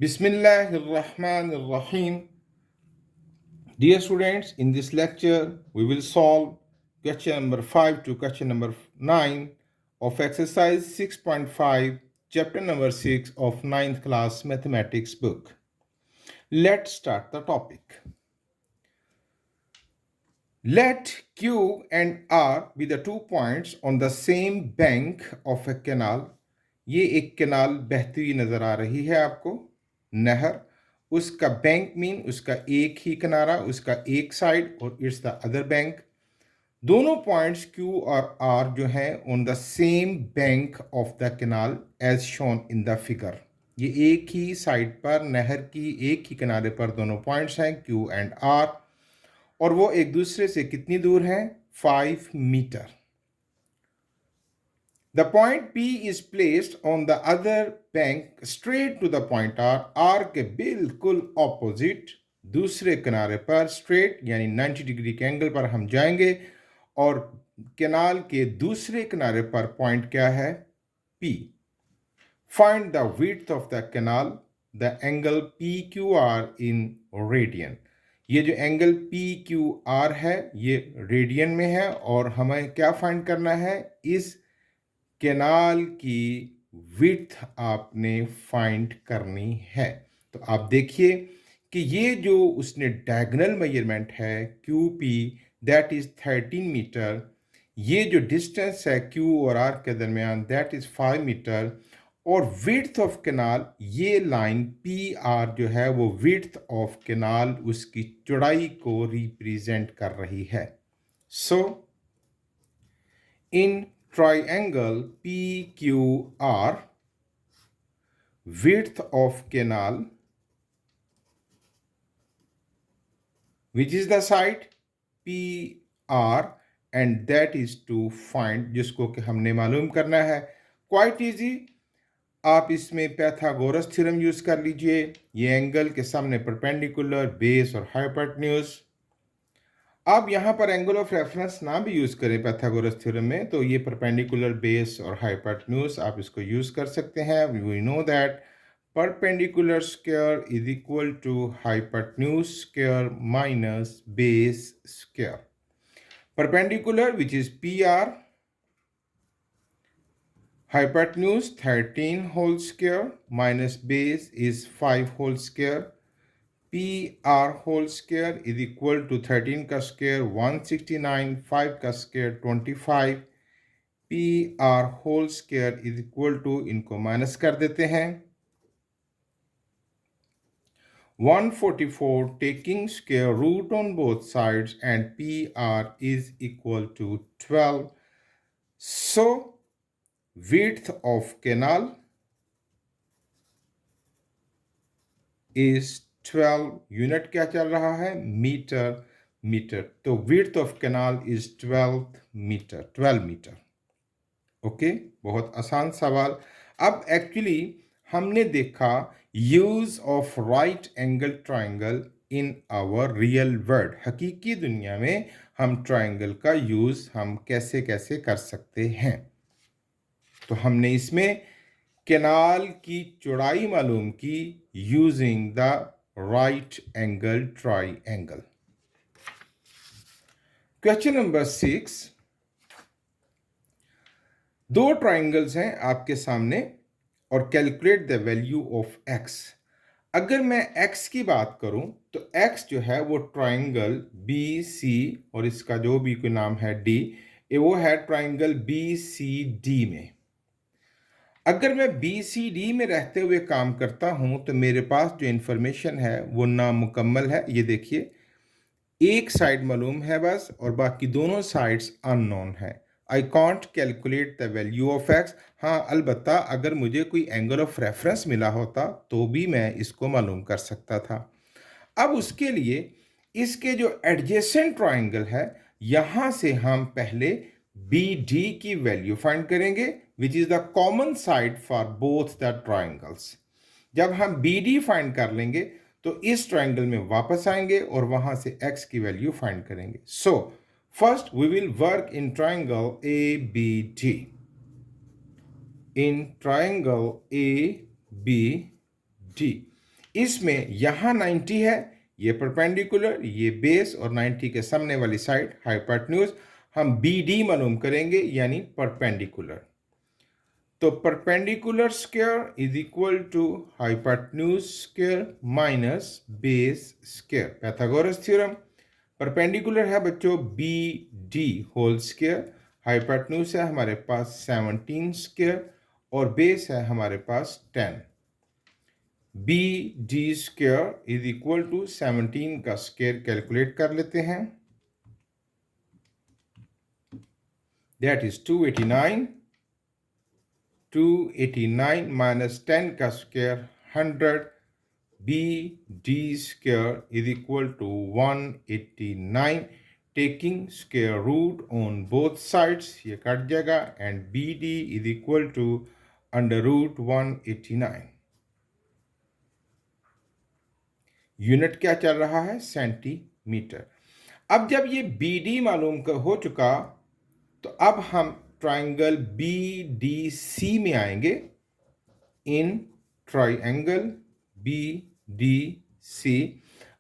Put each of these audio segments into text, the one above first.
Bismillahirrahmanirrahim. Dear students, in this lecture, we will solve question number 5 to question number 9 of exercise 6.5, chapter number 6 of ninth class mathematics book. Let's start the topic. Let Q and R be the 2 points on the same bank of a canal. ये एक canal बहती हुई नजर आ रही है आपको, नहर. उसका बैंक मीन उसका एक ही किनारा, उसका एक साइड और इट्स द अदर बैंक. दोनों पॉइंट्स Q और R जो हैं on the same bank of the canal as shown in the figure. ये एक ही साइड पर, नहर की एक ही किनारे पर दोनों पॉइंट्स हैं Q एंड R, और वो एक दूसरे से कितनी दूर हैं? 5 metre. The point P is placed on the other bank straight to the point R. R के बिल्कुल ऑपोजिट दूसरे किनारे पर स्ट्रेट यानी 90 डिग्री के एंगल पर हम जाएंगे, और कैनाल के दूसरे किनारे पर पॉइंट क्या है? P. Find the width of the canal, the angle PQR in radian. ये जो एंगल PQR है ये रेडियन में है, और हमें क्या फाइंड करना है? इस कैनाल की विड्थ आपने फाइंड करनी है. तो आप देखिए कि ये जो उसने डायगोनल मेजरमेंट है QP, दैट इज 13 मीटर. ये जो डिस्टेंस है Q और R के दरमियान, दैट इज 5 मीटर. और विड्थ ऑफ कैनाल, ये लाइन PR जो है वो विड्थ ऑफ कैनाल, उसकी चौड़ाई को रिप्रेजेंट कर रही है. सो in triangle PQR, width of canal, which is the side PR, and that is to find, जिसको कि हमने मालूम करना है. Quite easy. आप इसमें पैथागोरस थ्योरम यूज कर लीजिए. ये एंगल के सामने परपेंडिकुलर, बेस और हाइपोटेन्यूज. आप यहाँ पर एंगल ऑफ रेफरेंस ना भी यूज़ करें पैथागोरस थ्योरम में, तो ये परपेंडिकुलर, बेस और हाइपोटेन्यूज आप इसको यूज़ कर सकते हैं. We know that perpendicular square is equal to hypotenuse square minus base square. Perpendicular, which is PR, hypotenuse 13 whole square minus base is 5 whole square. PR whole square is equal to 13 का square 169, 5 का square 25. PR whole square is equal to, इनको minus कर देते हैं, 144 taking square root on both sides, and PR is equal to 12. So width of canal is 12. Unit क्या चल रहा है? मीटर. मीटर. तो width of canal is 12 metre. Okay, बहुत आसान सवाल. अब एक्चुअली हमने देखा use of right angle triangle in our real world. हकीकी दुनिया में हम ट्राइंगल का यूज हम कैसे कैसे कर सकते हैं. तो हमने इसमें कैनाल की चौड़ाई मालूम की using the right angle triangle. Question number 6. दो ट्राइंगल्स हैं आपके सामने, और calculate the value of x. अगर मैं x की बात करूं तो x जो है वो ट्राइंगल BC, और इसका जो भी कोई नाम है D, ये वो है ट्राइंगल BCD में. अगर मैं BCD में रहते हुए काम करता हूं तो मेरे पास जो इंफॉर्मेशन है वो नामुकम्मल है. ये देखिए, एक साइड मालूम है बस, और बाकी दोनों साइड्स अननोन है. I can't calculate the value of x. हाँ, अलबत्ता अगर मुझे कोई एंगल ऑफ रेफरेंस मिला होता तो भी मैं इसको मालूम कर सकता था. अब उसके लिए इसके जो एडजेसेंट ट्राइंगल है, यहां से हम पहले BD की वैल्यू फाइंड करेंगे, which is the common side for both the triangles. जब हम BD फाइंड कर लेंगे तो इस ट्राइंगल में वापस आएंगे और वहां से x की वैल्यू फाइंड करेंगे. So first we will work in triangle ABD. In triangle ABD, इसमें यहाँ 90 है, ये परपेंडिकुलर, ये बेस और 90 के सामने वाली साइड हाइपोटेन्यूज हम BD मालूम करेंगे यानी परपेंडिकुलर। तो perpendicular square is equal to hypotenuse square minus base square, Pythagoras theorem. Perpendicular है बच्चों BD होल स्क्वायर, हाइपोटेन्यूज है हमारे पास 17 स्क्वायर और बेस है हमारे पास 10। BD square is equal to 17 का स्क्वायर कैलकुलेट कर लेते हैं, दैट इज 289। 289 माइनस 10 का square 100, BD square is equal to 189, taking square root on both sides, ये कट जाएगा, and BD is equal to under root 189। Unit क्या चल रहा है? सेंटीमीटर। अब जब ये BD मालूम हो चुका तो अब हम ट्राइंगल BDC में आएंगे। इन ट्राइंगल BDC,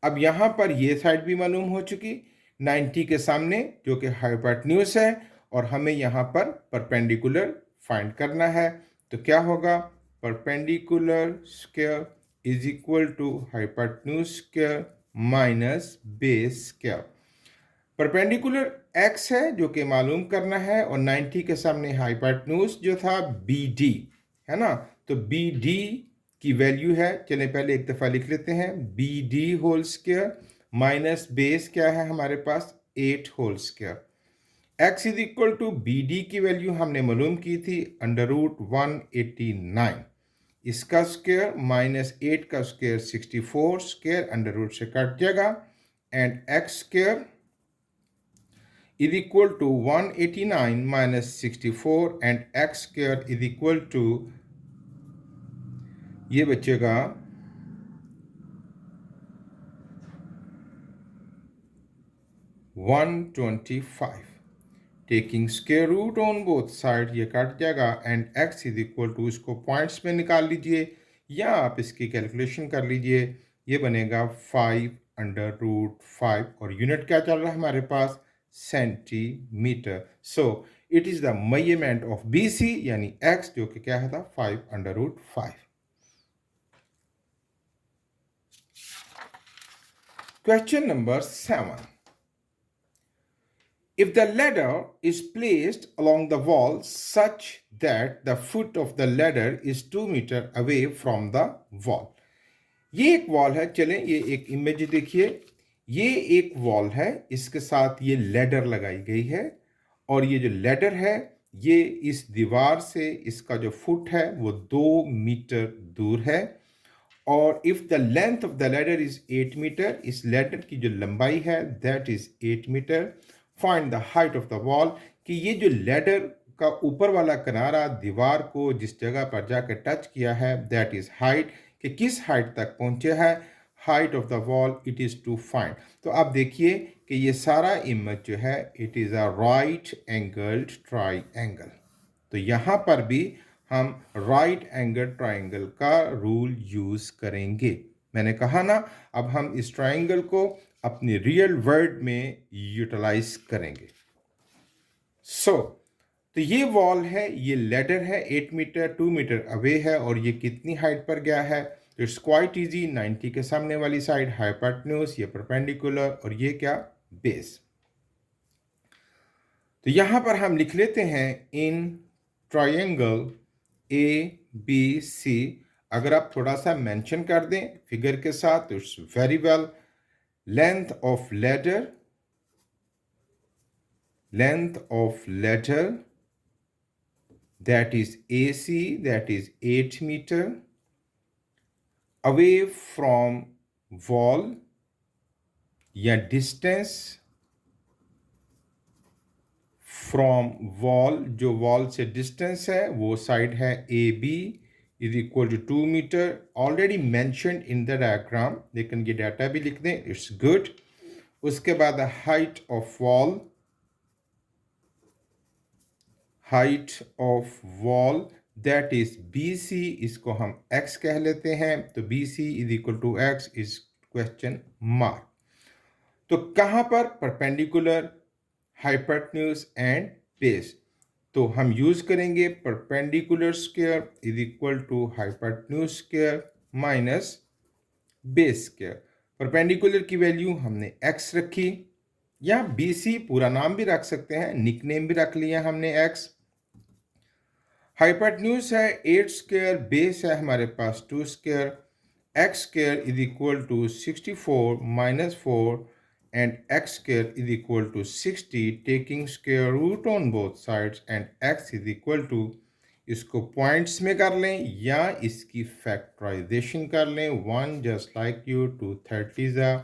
अब यहां पर ये साइड भी मालूम हो चुकी 90 के सामने जो कि हाइपोटेन्यूज है और हमें यहां पर परपेंडिकुलर फाइंड करना है। तो क्या होगा? Perpendicular square is equal to hypotenuse square minus base square. Perpendicular x है जो कि मालूम करना है और 90 के सामने हाइपोटेन्यूज जो था BD है ना, तो BD की वैल्यू है, चलें पहले एक दफ़ा लिख लेते हैं, BD whole square minus base क्या है हमारे पास 8 whole square. x is equal to BD की वैल्यू हमने मालूम की थी अंडर रूट 189, इसका स्क्वायर माइनस 8 का स्क्वायर 64 स्क्वायर अंडर रूट से कट जाएगा, and x square is equal to 189 minus 64 and x square is equal to, ये बचेगा 125, taking square root on both side, ये कट जाएगा, and x is equal to, इसको points में निकाल लीजिए या आप इसकी कैलकुलेशन कर लीजिए, ये बनेगा 5 अंडर रूट 5 और यूनिट क्या चल रहा है हमारे पास? Centimetre. So it is the measurement of BC यानी x जो कि क्या था 5 under root 5। Question number 7, if the ladder is placed along the wall such that the foot of the ladder is 2 meters away from the wall, ये एक wall है, चलें ये एक इमेज देखिए, ये एक वॉल है, इसके साथ ये लैडर लगाई गई है और ये जो लैडर है ये इस दीवार से इसका जो फुट है वो 2 मीटर दूर है, और if the length of the ladder is 8 metre, इस लैडर की जो लंबाई है that is 8 metre, find the height of the wall, कि ये जो लैडर का ऊपर वाला किनारा दीवार को जिस जगह पर जाकर टच किया है दैट इज हाइट, कि किस हाइट तक पहुंचे है, height of the wall it is to find. तो आप देखिए कि ये सारा इमेज जो है it is a right angled triangle, तो यहाँ पर भी हम राइट एंगल ट्राइंगल का रूल यूज़ करेंगे। मैंने कहा ना, अब हम इस ट्राइंगल को अपनी रियल वर्ल्ड में यूटिलाइज करेंगे। तो ये वॉल है, ये लैडर है, 8 मीटर 2 मीटर अवे है और ये कितनी हाइट पर गया है? तो इट्स क्वाइट इजी, 90 के सामने वाली साइड हाइपोटेन्यूज, ये परपेंडिकुलर और ये क्या? बेस। तो यहां पर हम लिख लेते हैं इन ट्रायंगल ABC, अगर आप थोड़ा सा मेंशन कर दें फिगर के साथ तो it's very well. Length of ladder that is AC, that is 8 meter, away from wall या distance from wall, जो wall से distance है वो side है AB is equal to 2 meter, already mentioned in the diagram, लेकिन ये data भी लिख दें, it's good। उसके बाद height of wall that is BC, इसको हम x कह लेते हैं, तो BC is equal to x is question mark. तो कहां पर परपेंडिकुलर, हाइपोटेन्यूज एंड बेस, तो हम यूज करेंगे perpendicular square is equal to hypotenuse square minus base square. Perpendicular की वैल्यू हमने x रखी, या BC पूरा नाम भी रख सकते हैं, निकनेम भी रख लिया हमने x। हाइपोटेन्यूज है 8 स्क्वायर, बेस है हमारे पास 2 square, x square is equal to 64 minus 4 and x square is equal to 60, taking square root on both sides and x is equal to, इसको पॉइंट्स में कर लें या इसकी फैक्टराइजेशन कर लें, 1 जस्ट लाइक यू, 2 30 ज़ा,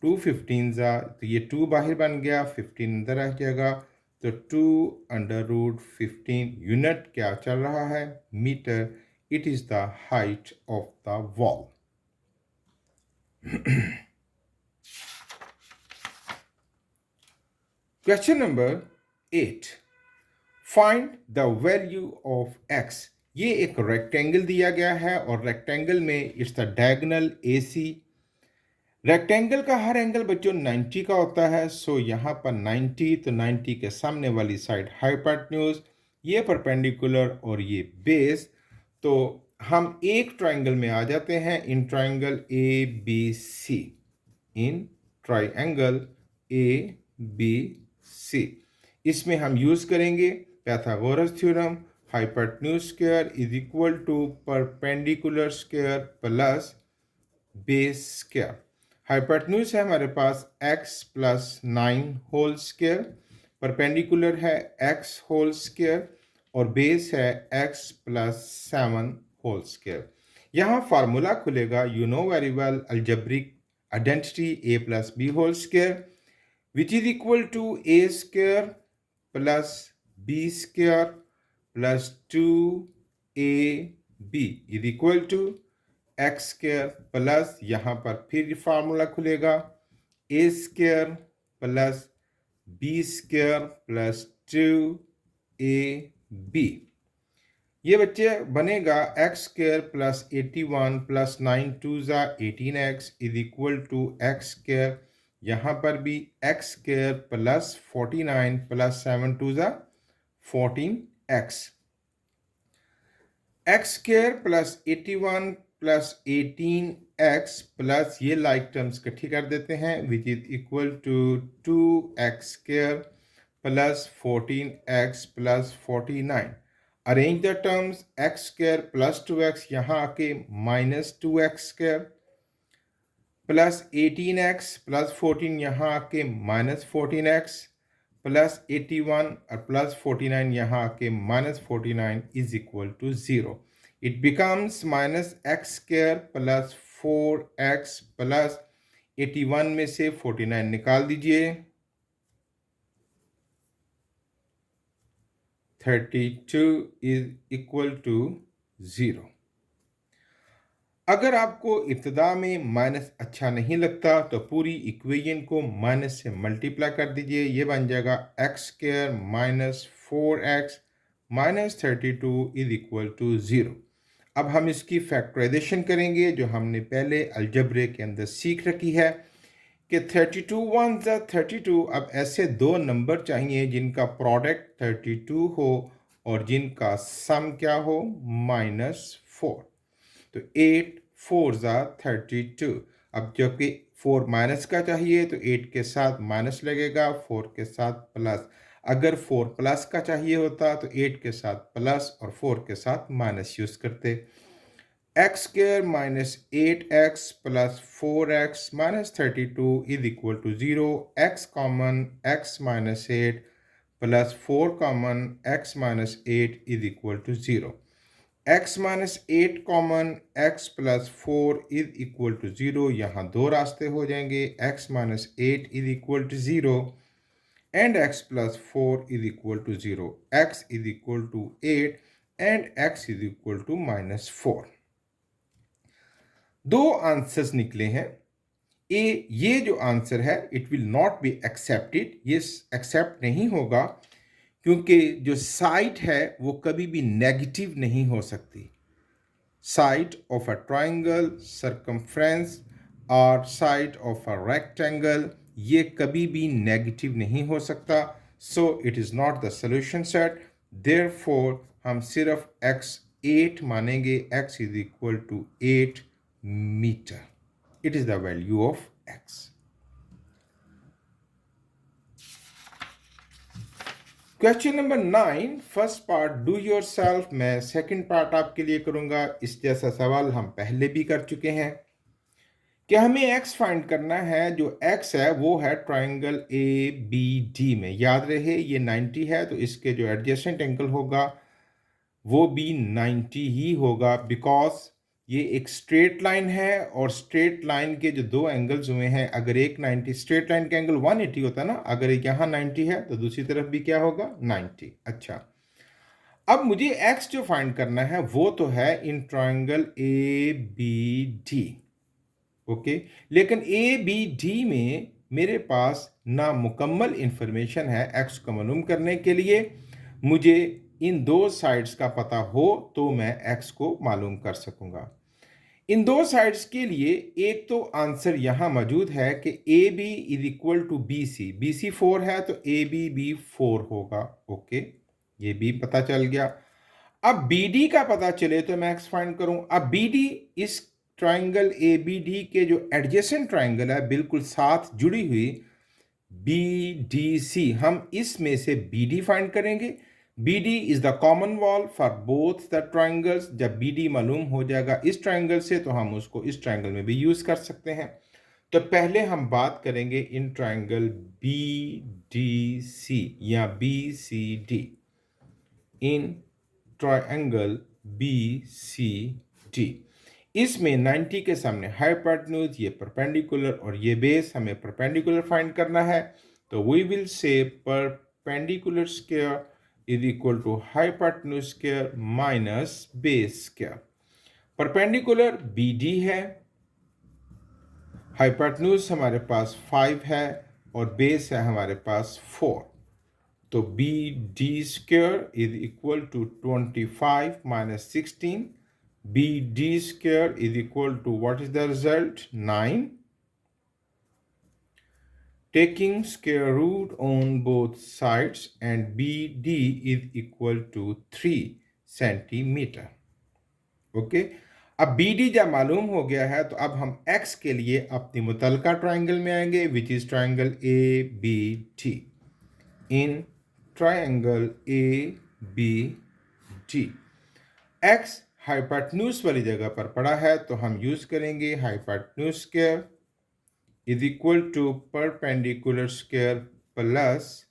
2 15 ज़ा, तो ये 2 बाहर बन गया, 15 अंदर रह जाएगा, तो 2 अंडर रूट 15 यूनिट क्या चल रहा है, metre, it is the height of the wall. Question number 8, find the value of x। ये एक रेक्टेंगल दिया गया है और रेक्टेंगल में it's the diagonal AC। Rectangle का हर एंगल बच्चों 90 का होता है, सो यहाँ पर 90, तो 90 के सामने वाली साइड हाइपोटेन्यूज, ये परपेंडिकुलर और ये बेस। तो हम एक ट्राइंगल में आ जाते हैं, in triangle ABC, in triangle ABC, इसमें हम यूज करेंगे Pythagoras theorem, hypotenuse square is equal to perpendicular square plus base square. Hypotenuse है हमारे पास x plus 9 whole square, perpendicular है x होल स्क्वायर और बेस है x प्लस 7 होल स्क्वायर। यहाँ फार्मूला खुलेगा, you know very well, algebraic identity a plus b whole square which is equal to a square plus b square plus 2ab is equal to x square plus, यहाँ पर फिर formula खुलेगा, a square plus b square plus 2ab। ये बच्चे बनेगा x square plus 81 plus 9 2 ज़ा 18x is equal to x square, यहाँ पर भी x स्क्वायर प्लस 49 प्लस 7 2 ज़ा 14x। x square plus 81 plus 18x plus ये लाइक टर्म्स इकट्ठी कर देते हैं, which is equal to 2x square plus 14x plus 49। Arrange the terms, x square plus 2x यहाँ आके minus 2x square plus 18x plus 14 यहाँ आके minus 14x plus 81 और प्लस 49 यहाँ आके minus 49 is equal to 0। It becomes minus x square plus 4x plus 81 में से 49 निकाल दीजिए, 32 इज इक्वल टू 0। अगर आपको इब्तिदा में माइनस अच्छा नहीं लगता तो पूरी इक्वेशन को माइनस से मल्टीप्लाई कर दीजिए, ये बन जाएगा x square minus 4x minus 32 is equal to 0। अब हम इसकी फैक्टराइजेशन करेंगे जो हमने पहले अलजब्रे के अंदर सीख रखी है कि 32 1 ज़ा 32। अब ऐसे दो नंबर चाहिए जिनका प्रोडक्ट 32 हो और जिनका सम क्या हो, -4। तो 8 4 ज़ा 32। अब जबकि 4 माइनस का चाहिए तो 8 के साथ माइनस लगेगा, 4 के साथ प्लस। अगर 4 प्लस का चाहिए होता तो 8 के साथ प्लस और 4 के साथ माइनस यूज करते। x square minus 8x plus 4x minus 32 is equal to 0। x common x minus 8 plus 4 common x minus 8 is equal to 0। x minus 8 common x plus 4 is equal to 0। यहाँ दो रास्ते हो जाएंगे, x minus 8 is equal to 0 and x plus 4 is equal to 0, x is equal to 8 and x is equal to -4। दो answers निकले हैं। ये जो आंसर है it will not be accepted, ये एक्सेप्ट नहीं होगा क्योंकि जो साइड है वो कभी भी नेगेटिव नहीं हो सकती। Side of a triangle, circumference और साइड ऑफ अ रेक्टेंगल, ये कभी भी नेगेटिव नहीं हो सकता। So it is not the solution set. Therefore हम सिर्फ x 8 मानेंगे। x इज इक्वल टू 8 metre. It is the value of x। Question number 9, first part do yourself. मैं सेकेंड पार्ट आपके लिए करूंगा। इस जैसा सवाल हम पहले भी कर चुके हैं कि हमें x फाइंड करना है। जो x है वो है ट्राइंगल ए बी डी में। याद रहे ये 90 है, तो इसके जो एडजेसेंट एंगल होगा वो भी 90 ही होगा, बिकॉज ये एक स्ट्रेट लाइन है और स्ट्रेट लाइन के जो दो एंगल्स हुए हैं, अगर एक 90, स्ट्रेट लाइन का एंगल 180 होता है ना, अगर यहाँ 90 है तो दूसरी तरफ भी क्या होगा 90। अच्छा, अब मुझे x जो फाइंड करना है वो तो है in triangle A B D. Okay, लेकिन ए बी डी में मेरे पास ना मुकम्मल इंफॉर्मेशन है x को मालूम करने के लिए। मुझे इन दो साइड्स का पता हो तो मैं x को मालूम कर सकूंगा। इन दो साइड्स के लिए एक तो आंसर यहां मौजूद है कि A B is equal to B C. B C 4 है तो ए बी भी 4 होगा। ओके, ये भी पता चल गया। अब बी डी का पता चले तो मैं एक्स फाइंड करूं। अब बी डी इस ट्राइंगल ए बी डी के जो एडजेसेंट ट्राइंगल है, बिल्कुल साथ जुड़ी हुई बी डी सी, हम इसमें से बी डी फाइंड करेंगे। B D is the common wall for both the triangles. जब बी डी मालूम हो जाएगा इस ट्राइंगल से तो हम उसको इस ट्राइंगल में भी यूज कर सकते हैं। तो पहले हम बात करेंगे in triangle B D C या B C D. In triangle B C D, इसमें 90 के सामने हाइपोटेन्यूज, ये परपेंडिकुलर और ये बेस, हमें परपेंडिकुलर फाइंड करना है। तो we will say perpendicular square is equal to hypotenuse square minus base square. Perpendicular B D है, हाइपोटेन्यूज हमारे पास 5 है और बेस है हमारे पास 4। तो B D square is equal to 25 minus 16। BD square is equal to, what is the result? 9. Taking square root on both sides, and BD is equal to 3 centimetre. Okay, अब BD जब मालूम हो गया है तो अब हम X के लिए अपनी मुतलका ट्राइंगल में आएंगे, which is triangle ABD। In triangle ABD X hypotenuse वाली जगह पर पड़ा है तो हम यूज करेंगे hypotenuse square is equal to perpendicular square plus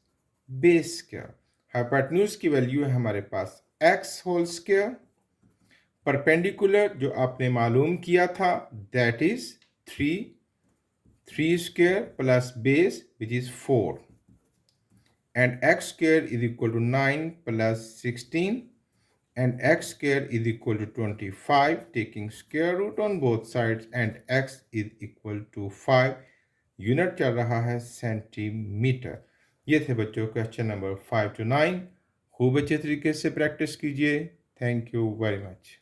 base square. Hypotenuse की वैल्यू है हमारे पास x होल स्क्वायर, परपेंडिकुलर जो आपने मालूम किया था that is 3 square plus base which is 4, and x square is equal to 9 plus 16, and x square is equal to 25, taking square root on both sides, and x is equal to 5। Unit चल रहा है centimetre. ये थे बच्चों question number 5 to 9। खूब अच्छे तरीके से प्रैक्टिस कीजिए। Thank you very much.